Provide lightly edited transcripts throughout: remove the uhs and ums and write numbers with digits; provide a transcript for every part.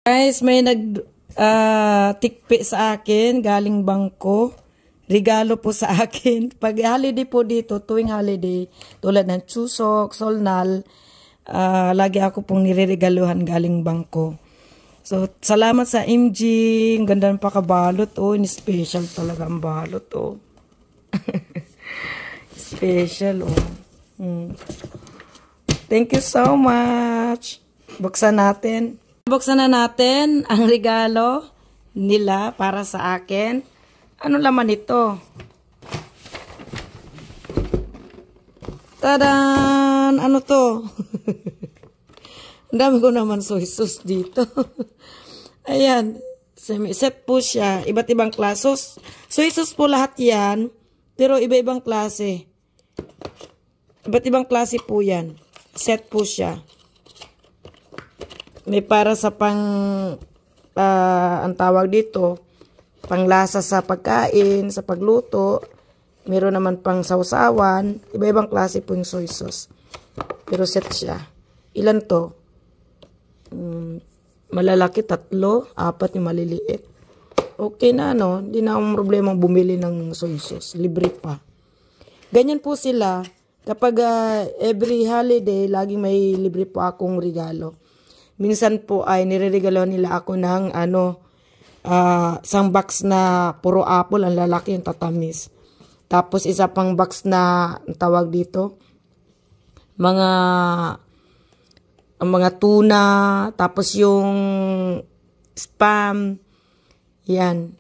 Guys, may tikpi sa akin, galing bangko. Regalo po sa akin. Pag holiday po dito, tuwing holiday, tulad ng Chuseok, Solnal, lagi ako pong nireregaluhan galing bangko. So, salamat sa MG. Ang ganda ng pakabalot. Oh, special talaga ang balot. Oh. Special. Oh. Thank you so much. Buksan natin. Buksan na natin ang regalo nila para sa akin. Ano laman ito? Tadan! Ano to? Ang dami ko naman soy sauce dito. Ayan. Set po siya. Iba't ibang klase. Soy sauce po lahat yan. Pero iba-ibang klase. Iba't ibang klase po yan. Set po siya. May para sa ang tawag dito, panglasa sa pagkain, sa pagluto. Meron naman pang sausawan. Iba-ibang klase po yung soy sauce. Pero set siya. Ilan to? Malalaki 3, 4 yung maliliit. Okay na, no? Hindi na akong problema bumili ng soy sauce. Libre pa. Ganyan po sila. Kapag every holiday, laging may libre po akong regalo. Minsan po ay nireregalo nila ako ng isang box na puro apple, ang lalaki, yung tatamis. Tapos isa pang box na tawag dito, mga tuna, tapos yung spam, yan,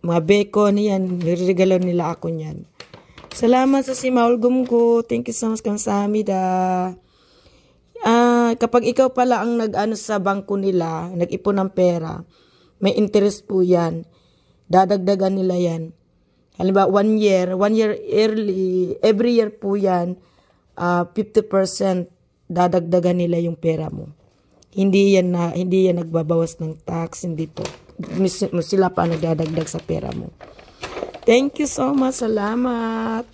mga bacon, yan, nireregalo nila ako niyan. Salamat sa si Maul Gumgo. Thank you so much, kamsahamnida. Kapag ikaw pala ang nag-ano sa bangko nila, nag-ipon ng pera, may interest po yan. Dadagdagan nila yan. Halimbawa, 1 year early, every year po yan, 50% dadagdagan nila yung pera mo. Hindi yan nagbabawas ng tax, hindi po. Sila pa nagdadagdag sa pera mo. Thank you so much. Salamat.